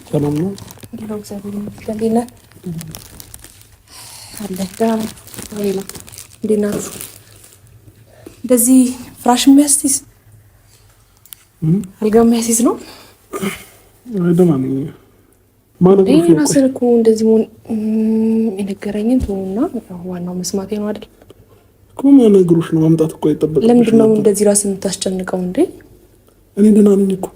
ሰላም ነው? እንደው እግዚአብሔር ይመስገን። ሌላ አለ ዳም ሌላ እንዴናት እንደዚህ ፍራሽ የሚያስይዝ አልጋ የሚያስይዝ ነው አይደለም ማለት ነው። ራስን እኮ እንደዚህ ሆነ የነገረኝን ተውና ዋናው መስማቴ ነው አይደል? ቆማ ነገሮች ነው ማምጣት እኮ አይጠበቅም። ለምንድን ነው እንደዚህ ራስን የምታስጨንቀው እንዴ? እኔ ደህና ነኝ እኮ።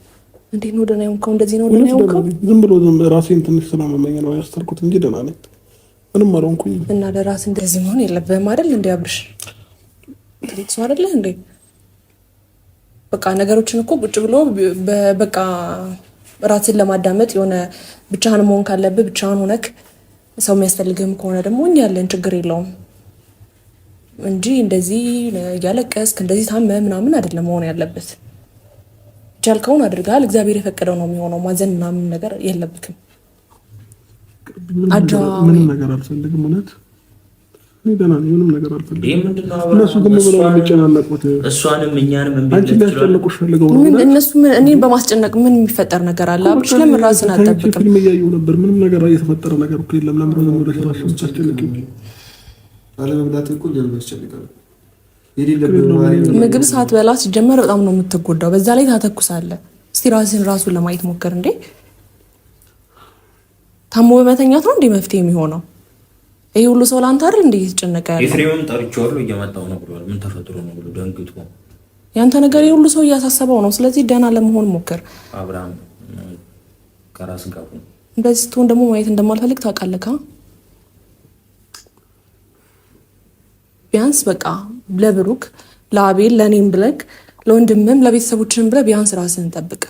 እንዴት ነው ደህና የሆንከው? እንደዚህ ነው ደህና የሆንከው? ዝም ብሎ ራሴን ትንሽ ስለማመኝ ነው ያስተርኩት እንጂ ደህና ነኝ። ምንም አልሆንኩኝ። እና ለራስ እንደዚህ መሆን የለብህም አይደል? እንዴ አብርሽ ትልቅ ሰው አይደለ እንዴ? በቃ ነገሮችን እኮ ቁጭ ብሎ በቃ ራስን ለማዳመጥ የሆነ ብቻህን መሆን ካለብህ ብቻህን ሆነክ ሰው የሚያስፈልግህም ከሆነ ደግሞ እኛ ያለን ችግር የለውም እንጂ እንደዚህ እያለቀስክ እንደዚህ ታመ ምናምን አይደለም መሆን ያለበት። ቻልከውን አድርጋል። እግዚአብሔር የፈቀደው ነው የሚሆነው። ማዘን ምናምን ነገር የለብክም። ምንም ነገር አልፈልግም። እውነት እኔ ደህና ነኝ። ምንም ነገር አልፈልግም። እነሱ ግን ብለው የሚጨናነቁት እሷንም እኛንም አንቺ ሊያስጨንቁሽ ፈልገው ነው። ምን እነሱ እኔን በማስጨነቅ ምን የሚፈጠር ነገር አለ? አብሽ ለምን ራስን አትጠብቅም? ፊልም እያየሁ ነበር። ምንም ነገር እየተፈጠረ ነገር እኮ የለም። ለምን ነው ወደ ራስሽ የምታስጨንቂው? አለመብላት እኮ ለምን ያስጨንቃል? ምግብ ሳትበላ ሲጀመር በጣም ነው የምትጎዳው። በዛ ላይ ታተኩሳለህ። እስቲ ራሱን ለማየት ሞክር እንዴ። ታሞ በመተኛት ነው እንዴ መፍትሄ የሚሆነው? ይሄ ሁሉ ሰው ላንተ አይደል እንዴ እየተጨነቀ ያለው? ኤፍሬምም ጠርቼዋለሁ እየመጣሁ ነው ብሏል። ምን ተፈጥሮ ነው ብሎ ደንግጦ ያንተ ነገር ይሄ ሁሉ ሰው እያሳሰበው ነው። ስለዚህ ደህና ለመሆን ሞክር። አብርሃም ከራስ ጋር እንደዚህ ስትሆን ደግሞ ማየት እንደማልፈልግ ታውቃለህ። ቢያንስ በቃ ለብሩክ ለአቤል ለኔም ብለክ ለወንድምም ለቤተሰቦችንም ብለህ ቢያንስ ራስህን ጠብቅ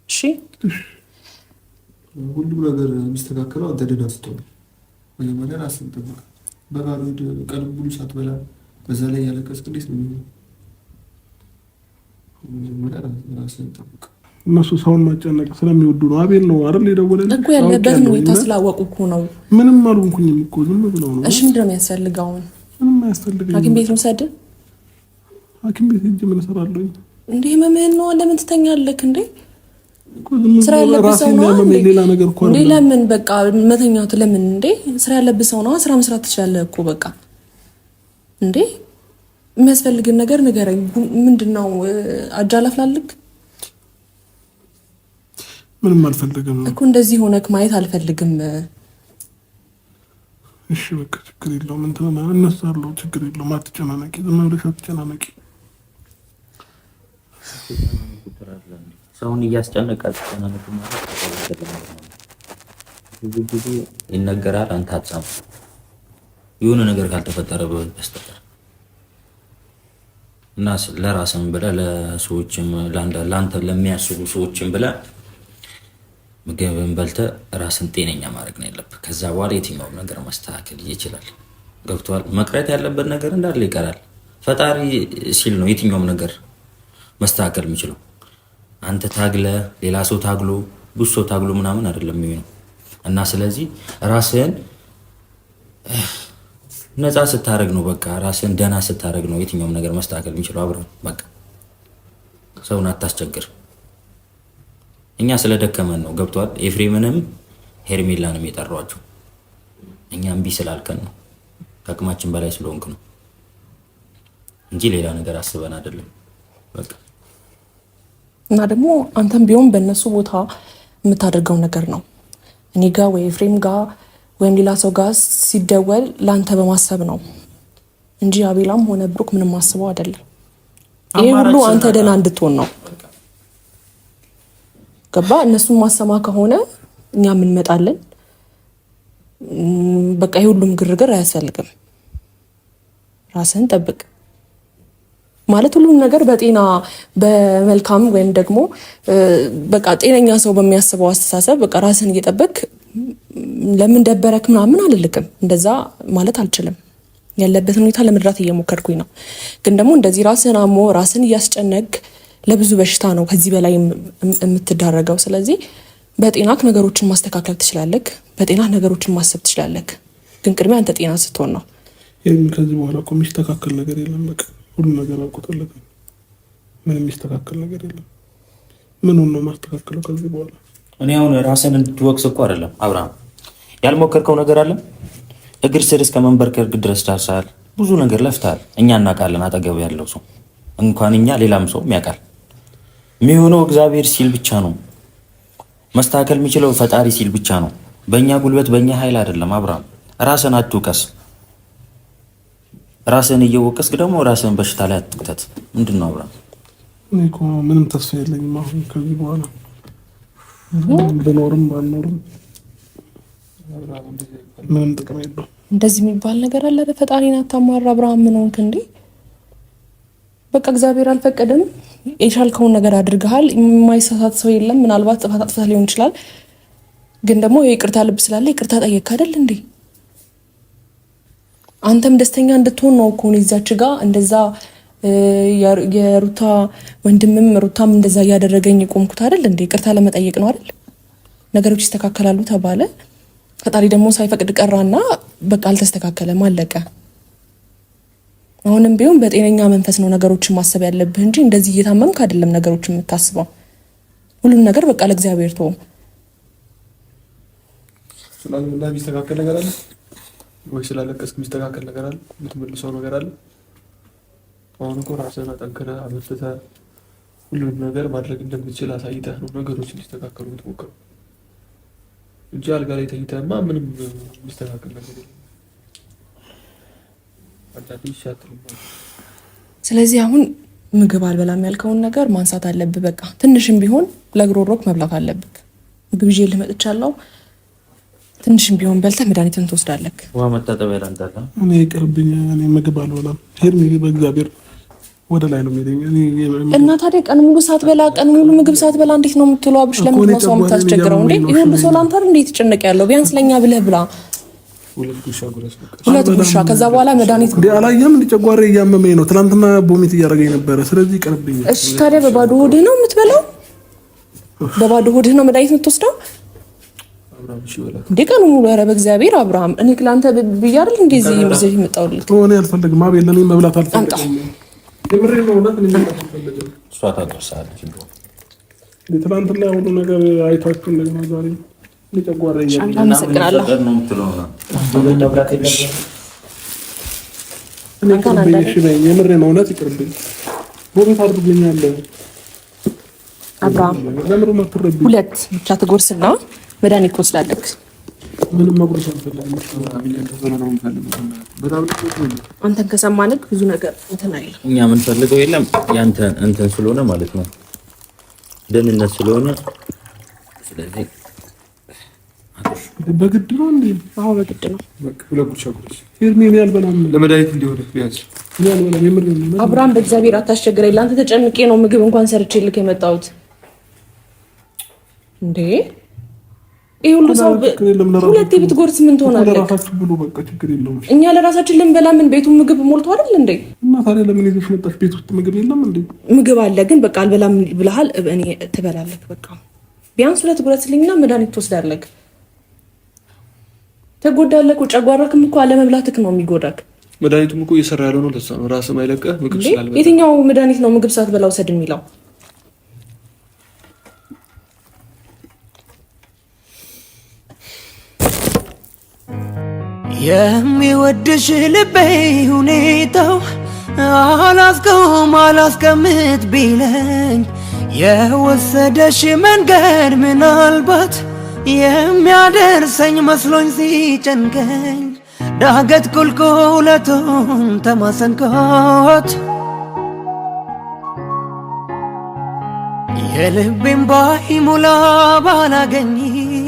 እሺ? ሁሉም ነገር የሚስተካከለው አንተ ደህና ስትሆን መጀመሪያ ራስህን ጠብቅ። በባዶ ቀን ሙሉ ሳትበላ በዛ ላይ ያለቀስክ እንዴት ነው የሚሆነው? መጀመሪያ ራስህን ጠብቅ። እነሱ ሰውን ማጨነቅ ስለሚወዱ ነው። አቤል ነው አይደል የደወለልኝ እኮ ያለበትን ሁኔታ ስላወቁ እኮ ነው። ምንም አልሆንኩኝም እኮ ዝም ብለው ነው። እሺ ምንድን ነው የሚያስፈልገው? ምንም አያስፈልግም። ሐኪም ቤት ነው ሰድ ሐኪም ቤት ሂጅ ምን እሰራለሁ እንዴ? መምህር ነው ለምን ትተኛለህ እንዴ? ስራ ያለብህ ሰው ነው ሌላ ነገር እኮ እንዴ? ለምን በቃ መተኛቱ ለምን እንዴ? ስራ ያለብህ ሰው ነው። ስራ መስራት ትችላለህ እኮ በቃ እንዴ። የሚያስፈልግን ነገር ንገረኝ። ምንድነው አጃላፍላልክ? ምንም አልፈልግም እኮ እንደዚህ ሆነክ ማየት አልፈልግም። እሺ በቃ ችግር የለውም። እንትና እነሳለሁ፣ ችግር የለውም። አትጨናነቂ፣ ዝም ብለሽ አትጨናነቂ። ሰውን እያስጨነቀ አትጨናነቂ ማለት ብዙ ጊዜ ይነገራል። አንተ አትሰማም። የሆነ ነገር ካልተፈጠረ በስተቀር እና ለራስም ብለህ ለሰዎችም ለአንተ ለሚያስቡ ሰዎችም ብለህ ምግብን በልተህ ራስን ጤነኛ ማድረግ ነው ያለብህ። ከዛ በኋላ የትኛውም ነገር መስተካከል ይችላል። ገብቶሃል? መቅረት ያለበት ነገር እንዳለ ይቀራል። ፈጣሪ ሲል ነው የትኛውም ነገር መስተካከል የሚችለው። አንተ ታግለ ሌላ ሰው ታግሎ ብዙ ሰው ታግሎ ምናምን አይደለም የሚሆነው። እና ስለዚህ ራስህን ነፃ ስታደርግ ነው በቃ ራስህን ደህና ስታደርግ ነው የትኛውም ነገር መስተካከል የሚችለው። አብረን በቃ ሰውን አታስቸግር። እኛ ስለደከመን ነው። ገብቷል? ኤፍሬምንም ሄርሜላንም የጠሯቸው እኛ እምቢ ስላልከን ነው። ከአቅማችን በላይ ስለሆንክ ነው እንጂ ሌላ ነገር አስበን አይደለም። በቃ እና ደግሞ አንተም ቢሆን በእነሱ ቦታ የምታደርገው ነገር ነው። እኔ ጋር ወይ ኤፍሬም ጋር ወይም ሌላ ሰው ጋር ሲደወል ለአንተ በማሰብ ነው እንጂ አቤላም ሆነ ብሩክ ምንም አስበው አይደለም። ይሄ ሁሉ አንተ ደህና እንድትሆን ነው። ገባ? እነሱን ማሰማ ከሆነ እኛ እንመጣለን። በቃ ሁሉም ግርግር አያስፈልግም። ራስህን ጠብቅ ማለት ሁሉም ነገር በጤና በመልካም ወይም ደግሞ በቃ ጤነኛ ሰው በሚያስበው አስተሳሰብ በቃ ራስህን እየጠበቅ ለምን ደበረክ ምናምን አልልክም። እንደዛ ማለት አልችልም። ያለበትን ሁኔታ ለመድራት እየሞከርኩኝ ነው። ግን ደግሞ እንደዚህ ራስህን አሞ ራስህን እያስጨነቅ ለብዙ በሽታ ነው ከዚህ በላይ የምትዳረገው። ስለዚህ በጤናክ ነገሮችን ማስተካከል ትችላለህ። በጤና ነገሮችን ማሰብ ትችላለህ። ግን ቅድሚያ አንተ ጤና ስትሆን ነው። ከዚህ በኋላ እኮ የሚስተካከል ነገር የለም። በቃ ሁሉ ነገር አልቆጠለትም። ምንም የሚስተካከል ነገር የለም። ምኑን ነው ማስተካከለው ከዚህ በኋላ? እኔ አሁን ራስን እንድትወቅስ እኮ አይደለም አብርሃም፣ ያልሞከርከው ነገር አለ። እግር ስር እስከ መንበርከክ ድረስ ደርሰሃል። ብዙ ነገር ለፍተሃል። እኛ እናውቃለን። አጠገብ ያለው ሰው እንኳን እኛ ሌላም ሰው ያውቃል። የሚሆነው እግዚአብሔር ሲል ብቻ ነው። መስተካከል የሚችለው ፈጣሪ ሲል ብቻ ነው። በእኛ ጉልበት በእኛ ኃይል አይደለም። አብርሃም ራስን አትውቀስ። ራስን እየወቀስክ ደግሞ ራስን በሽታ ላይ አትክተት። ምንድን ነው አብርሃም? እኔ እኮ ምንም ተስፋ የለኝም አሁን ከዚህ በኋላ ብኖርም ባልኖርም ምንም ጥቅም የለውም። እንደዚህ የሚባል ነገር አለ? ፈጣሪን አታማራ አብርሃም። ምን ሆንክ እንዴ? በቃ እግዚአብሔር አልፈቀደም። የቻልከውን ነገር አድርገሃል። የማይሳሳት ሰው የለም። ምናልባት ጥፋት አጥፍተህ ሊሆን ይችላል፣ ግን ደግሞ የይቅርታ ልብ ስላለ ይቅርታ ጠየቅክ አይደል እንዴ? አንተም ደስተኛ እንድትሆን ነው እኮ እዛች ጋ እንደዛ የሩታ ወንድምም ሩታም እንደዛ እያደረገኝ ቆምኩት አይደል እንዴ? ይቅርታ ለመጠየቅ ነው አይደል? ነገሮች ይስተካከላሉ ተባለ። ፈጣሪ ደግሞ ሳይፈቅድ ቀራና በቃ አልተስተካከለም፣ አለቀ። አሁንም ቢሆን በጤነኛ መንፈስ ነው ነገሮችን ማሰብ ያለብህ እንጂ እንደዚህ እየታመምክ አይደለም ነገሮችን የምታስበው። ሁሉም ነገር በቃ ለእግዚአብሔር ተወው። ስላልላ ቢስተካከል ነገር አለ ወይ? ስላለቀስክ ቢስተካከል ነገር አለ? የምትመልሰው ነገር አለ? አሁን እኮ ራስህን አጠንክረህ አበርትተህ ሁሉንም ነገር ማድረግ እንደምትችል አሳይተህ ነው ነገሮች ሊስተካከሉ የምትሞክረው እንጂ አልጋ ላይ ተኝተህማ ምንም የሚስተካከል ነገር የለም። ስለዚህ አሁን ምግብ አልበላም ያልከውን ነገር ማንሳት አለብህ። በቃ ትንሽም ቢሆን ለግሮሮክ መብላት አለብህ። ምግብ ይዤ ልመጥቻለሁ። ትንሽም ቢሆን በልተህ መድኃኒትን ትወስዳለህ። ውሃ መታጠቢያ ላንጣጣ። እኔ ይቅርብኝ። እኔ ምግብ አልበላም። ሄድ ምግብ በእግዚአብሔር ወደ ላይ ነው የሚሄደኝ። እና ታዲያ ቀን ሙሉ ሳትበላ ቀን ሙሉ ምግብ ሳትበላ እንዴት ነው የምትለው? አብሽ ለምንድን ነው ሰው የምታስቸግረው እንዴ? ይሄ ሁሉ ሰው ላንተ እንዴት ይጨነቅ ያለው? ቢያንስ ለኛ ብለህ ብላ። ሁለት ጉርሻ ከዛ በኋላ መድኃኒት እንዴ አላየም? እንደ ጨጓራዬ እያመመኝ ነው። ትናንትና ቦሚት እያደረገኝ ነበረ። ስለዚህ ይቅርብኝ። እሺ ታዲያ በባዶ ሆድህ ነው የምትበላው? በባዶ ሆድህ ነው መድኃኒት የምትወስደው? እንዴ ቀኑ ሙሉ ኧረ በእግዚአብሔር አብርሃም፣ እኔ ክላንተ ብዬ አይደል እንደዚህ ይዘህ የመጣሁልህ? እኔ አልፈልግም። አቤል ለኔ መብላት አልፈልግም። የምሬን ነው። እውነት እኔ መብላት አልፈልግም። እሷ ታውቃለች። ትናንትና ሁሉ ነገር አይታችሁ እንደገና ዛሬ ጨጓራዬ አመሰግናለሁ። የምሬን ነው። እውነት ይቅርብኝ። ቦሚት አድርጎኛል። አብርሃም ሁለት ብቻ ትጎርስና መድኃኒት ትወስዳለህ። ምንም መጉረስ አልፈልግም። አንተን ከሰማንክ ብዙ ነገር እንትን አይልም። እኛ የምንፈልገው የለም ያንተ እንትን ስለሆነ ማለት ነው፣ ደህንነት ስለሆነ። ስለዚህ በግድ ነው እንዴ? አዎ በግድ ነው። በቃ ለጉርሻ ሄርሜን ያልበላም ለመድኃኒት እንዲሆን ቢያንስ ያልበላም። የምሬን ነው። አብርሃም በእግዚአብሔር አታስቸግረኝ። ለአንተ ተጨንቄ ነው ምግብ እንኳን ሰርቼ ልክ የመጣሁት እንዴ። ይሄ ሁሉ ሰው ሁለቴ ብትጎርስ ምን ትሆናለህ? ለራሳችሁ ብሎ በቃ ችግር የለውም። እኛ ለራሳችን ልንበላ ምን ቤቱን ምግብ ሞልቶ አይደል እንዴ? እና ታዲያ ለምን ይዘሽ መጣሽ? ቤት ውስጥ ምግብ የለም እንዴ? ምግብ አለ፣ ግን በቃ አልበላም ብለሃል። እኔ ትበላለህ። በቃ ቢያንስ ሁለት ጉረስልኝና መድኃኒት ትወስዳለህ። ተጎዳለህ እኮ ጨጓራክም እኮ አለመብላትክ ነው የሚጎዳክ። መድኃኒቱም እኮ እየሰራ ያለው ነው። ለዛ ነው ራስህ ማይለቀህ ምግብ ስላልበላ። የትኛው መድኃኒት ነው ምግብ ሳትበላ ውሰድ የሚለው? የሚወድሽ ልቤ ሁኔታው አላስቀምጥ ቢለኝ የወሰደሽ መንገድ ምናልባት የሚያደርሰኝ መስሎኝ ሲጨንቀኝ ዳገት ቁልቁለቱን ተማሰንኮት የልቤን ባይሞላ ባላገኝሽ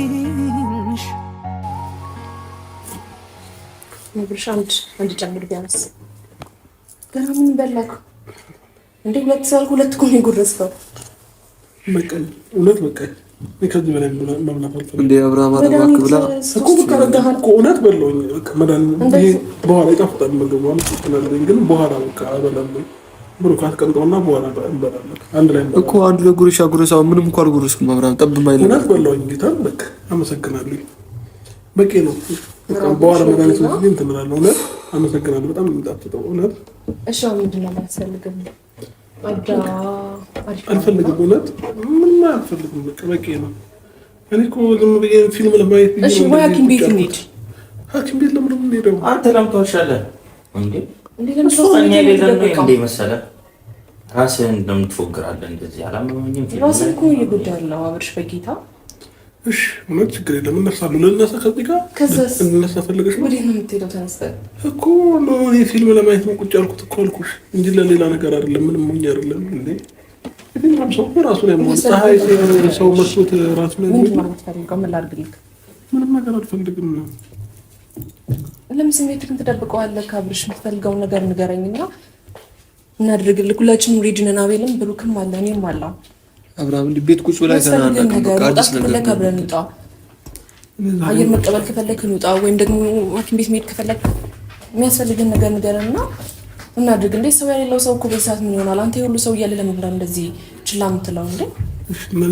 ብርሻ አንድ ጨምር ቢያንስ። ገና ምን በላክ እንዴ? ሁለት ሰዓት ሁለት እኮ ነው የጎረስከው። በቃኝ፣ እውነት በቃኝ። ከዚህ በላይ መብላት አልፈልግም። እንደ አብርሃም አረባክ ብላ እኮ በቃ ረጋሃን እኮ እውነት በለውኝ። በቃ መድኃኒት ይሄ በኋላ ይጣፍጣል ምግቡ አልተጠናለኝ፣ ግን በኋላ በቃ እበላለሁ። ብሩካት ቀንጠውና በኋላ እንበላለን አንድ ላይ እኮ አንድ ለጉርሻ ጉርሳው ምንም እንኳን አልጎረስኩም። አብርሃም ጠብ ማይል እውነት በለውኝ። ጌታ በቃ አመሰግናለሁ። በቂ ነው። በቃ በኋላ መድኃኒት ወስጄ እንትን እላለሁ። እውነት አመሰግናለሁ። በጣም የሚጣፍጠው እውነት። እሺ ምንድን ነው የማያስፈልግም? አልፈልግም። እውነት ምንም አልፈልግም። በቃ በቂ ነው። እኔ እኮ ዝም ብዬ ፊልም ለማየት እሺ፣ ወይ ሐኪም ቤት እንሂድ። ሐኪም ቤት ለምን የምንሄደው? አንተ ለምን ትዋሻለህ እንዴ? እሱ እኛ ቤዘን እንደ መሰለህ ራስህን እንደምን ትፎግራለህ? እንደዚህ አላመመኝም። ራስህን እኮ እየጎዳህ ነው አብርሽ፣ በጌታ እሺ። እውነት ችግር የለም እነሳለሁ። ልነሳ ከዚህ ጋር ልነሳ ፈልገሽ ነው? ወዴት ነው የምትሄደው? ተነስተህ እኮ እኔ ፊልም ለማየት ነው ቁጭ ያልኩት እኮ አልኩሽ እንጂ ለሌላ ነገር አይደለም። ምንም ሞኝ አይደለም እንዴ። የትኛውም ሰው ራሱን ያሟል። ፀሐይ ሰው መስሎት ራሱን ያሟል። ምንድን ነው የምትፈልገው? ምን ላድርግልህ? ምንም ነገር አልፈልግም። ለምን ስሜትህን ትደብቀዋለህ? አብርሽ፣ የምትፈልገውን ነገር ንገረኝና እናድርግልህ። ሁላችንም ሬዲ ነን። አቤልም ብሩክም አለ፣ እኔም አለው። አብርሃም እንዲህ ቤት ቁጭ ብላ ነገር መውጣት ከፈለክ አብረን እንውጣ። አየር መቀበል ከፈለክ እንውጣ። ወይም ደግሞ ሐኪም ቤት መሄድ ከፈለክ የሚያስፈልግን ነገር ንገረንና እናድርግ። እንዴ ሰው የሌለው ሰው እኮ በዚህ ሰዓት ምን ይሆናል? አንተ የሁሉ ሰው እያለ ለምን ብላ እንደዚህ ችላ የምትለው እንዴ?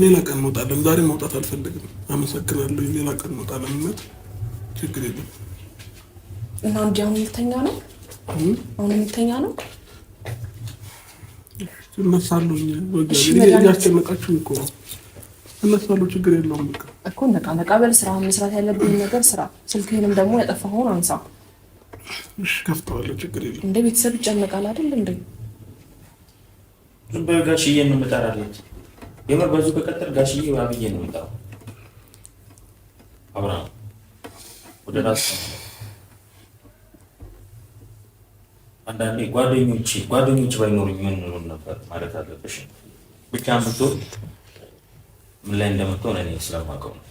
ሌላ ቀን እንወጣለን። ዛሬ መውጣት አልፈልግም። አመሰግናለሁ። ሌላ ቀን እንወጣለን። እውነት ችግር የለም። እና እንዲ አሁን ልተኛ ነው? አሁን ልተኛ ነው? እነሳለሁ። እያስጨነቃችሁ እኮ ነው። እነሳለሁ። ችግር የለውም። በቃ እኮ ነቃ በል። ስራ መስራት ያለብን ነገር ስራ። ስልክህንም ደግሞ ያጠፋኸውን አንሳ። እሺ ከፍተዋለሁ። ችግር የለም። እንደ ቤተሰብ ይጨነቃል አይደል እንዴ? ዝም በል ጋሽዬ ነው የምጠራለት። የምር በዙ ከቀጠል ጋሽዬ አብዬ ነው የምጠራው። አብርሃም ወደ ራስ አንዳንዴ ጓደኞች ባይኖሩኝ ምን ሆን ነበር ማለት አለብሽ። ብቻህን ብትሆን ምን ላይ እንደምትሆን እኔ ስለማውቀው ነው።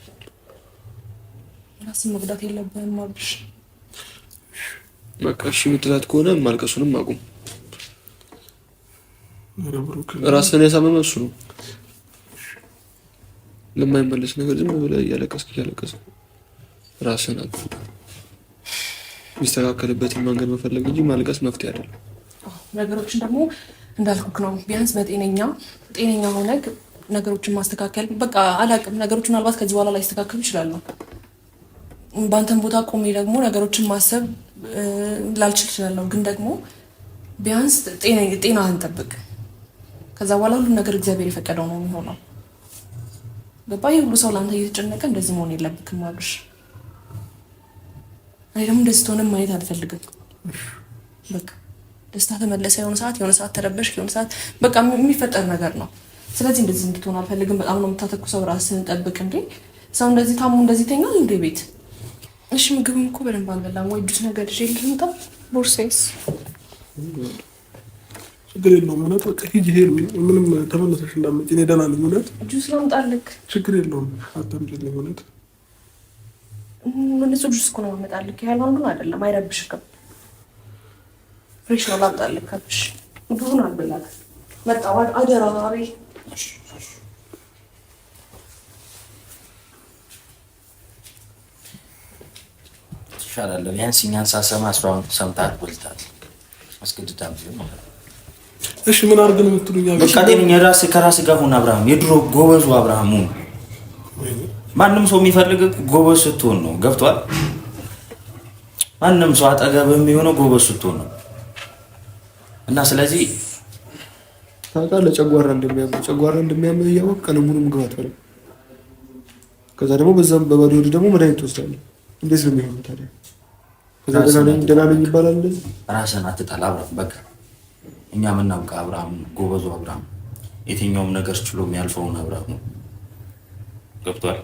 ራስን መጉዳት የለብህም አብርሽ። በቃ እሺ የምትላት ከሆነ ማልቀሱንም አቁም። ራስን ያሳመመ እሱ ነው። ለማይመለስ ነገር ዝም ብለህ እያለቀስክ ራስን አቁም። የሚስተካከልበትን መንገድ መፈለግ እንጂ ማልቀስ መፍትሄ አይደለም። ነገሮችን ደግሞ እንዳልኩክ ነው። ቢያንስ ጤነኛ ሆነህ ነገሮችን ማስተካከል በቃ አላቅም። ነገሮች ምናልባት ከዚህ በኋላ ላይስተካከሉ ይችላሉ። በአንተን ቦታ ቆሜ ደግሞ ነገሮችን ማሰብ ላልችል እችላለሁ። ግን ደግሞ ቢያንስ ጤናህን ጠብቅ። ከዛ በኋላ ሁሉ ነገር እግዚአብሔር የፈቀደው ነው የሚሆነው። ገባ? ሁሉ ሰው ለአንተ እየተጨነቀ እንደዚህ መሆን የለብክም አብርሽ። እኔ ደግሞ እንደዚህ ትሆንም ማየት አልፈልግም። በቃ ደስታ ተመለሰ፣ የሆነ ሰዓት ተረበሽ፣ የሆነ ሰዓት በቃ የሚፈጠር ነገር ነው። ስለዚህ እንደዚህ እንድትሆን አልፈልግም። በጣም ነው የምታተኩሰው። ራስህን ጠብቅ። እንዴ ሰው እንደዚህ ታሞ እንደዚህ ተኛል እንዴ ቤት? እሺ ምግብም እኮ በደንብ አልበላም። ወይ ጁስ ነገር ይዤ ልምጣ? ቦርሳዬስ? ችግር የለውም። እውነት በቃ ሂጂ። ምንም ተመለሰሽ እንዳትመጪ። እኔ ደህና ነኝ። እውነት ጁስ ላምጣልህ? ችግር የለውም። አታምጪልኝ። እውነት ንጹህ ጁስ እኮ ነው የማመጣልህ። ያለ አንዱን አይደለም፣ አይረብሽም። ፍሬሽ ነው ላምጣልህ። ካብሽ ብዙን አልበላትም። መጣሁ። አደራ አቤ ይሻላል። ቢያንስ እኛን ሳሰማ እሷን ሰምታት በልታት አስገድዳም ቢሆን ማለት ነው። እሺ ምን አድርግ ነው የምትሉኝ? በቃ ጤነኛ ከራስህ ጋር ሁን አብርሃም። የድሮ ጎበዙ አብርሃም ሁን። ማንም ሰው የሚፈልግ ጎበዝ ስትሆን ነው። ገብቷል? ማንም ሰው አጠገብህ የሚሆነው ጎበዝ ስትሆን ነው። እና ስለዚህ ታውቃለህ ጨጓራ እንደሚያምህ እያወቅህ ቀን ሙሉ ምግብ አትበላም። ከዛ ደግሞ በዛም በባዶ ሆድ ደግሞ መድኃኒት ትወስዳለህ። እንዴት ነው የሚሆነው ታዲያ? ከዛ ደህና ነኝ ይባላል። እንደዚህ ራስህን አትጣል አብርሃም። በቃ እኛ የምናውቀው አብርሃም ጎበዙ አብርሃም፣ የትኛውም ነገር ችሎ የሚያልፈውን አብርሃም ነው። ገብቷል?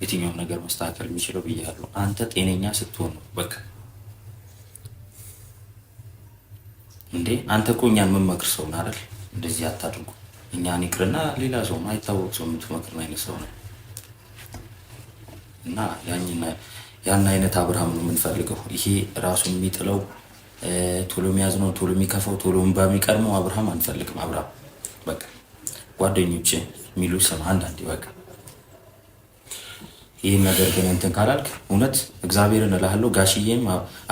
የትኛውም ነገር መስተካከል የሚችለው ብያለሁ። አንተ ጤነኛ ስትሆን ነው በቃ። እንዴ አንተ እኮ እኛን የምመክር ሰው ነህ አይደል? እንደዚህ አታድርጉ። እኛን ይቅርና ሌላ ሰው አይታወቅ ሰው የምትመክር አይነት ሰው ነው። እና ያን አይነት አብርሃም ነው የምንፈልገው። ይሄ ራሱን የሚጥለው ቶሎ የሚያዝነው ቶሎ የሚከፋው ቶሎ እንባ የሚቀርመው አብርሃም አንፈልግም። አብርሃም በቃ ጓደኞች የሚሉ ስም አንዳንዴ በቃ ይህን ነገር ግን እንትን ካላልክ እውነት እግዚአብሔርን እልሃለሁ ጋሽዬም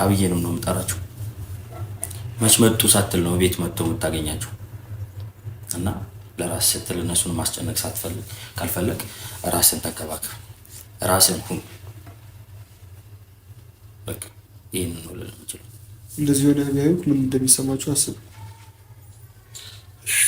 አብዬንም ነው የምጠራቸው። መች መጡ ሳትል ነው ቤት መጥተው የምታገኛቸው። እና ለራስ ስትል እነሱን ማስጨነቅ ካልፈለግ ራስን ተከባከብ፣ ራስን ሁን። በቃ ይህንን ነው ልል የምችለው። እንደዚህ ሆነ ቢያዩት ምን እንደሚሰማቸው አስብ። እሺ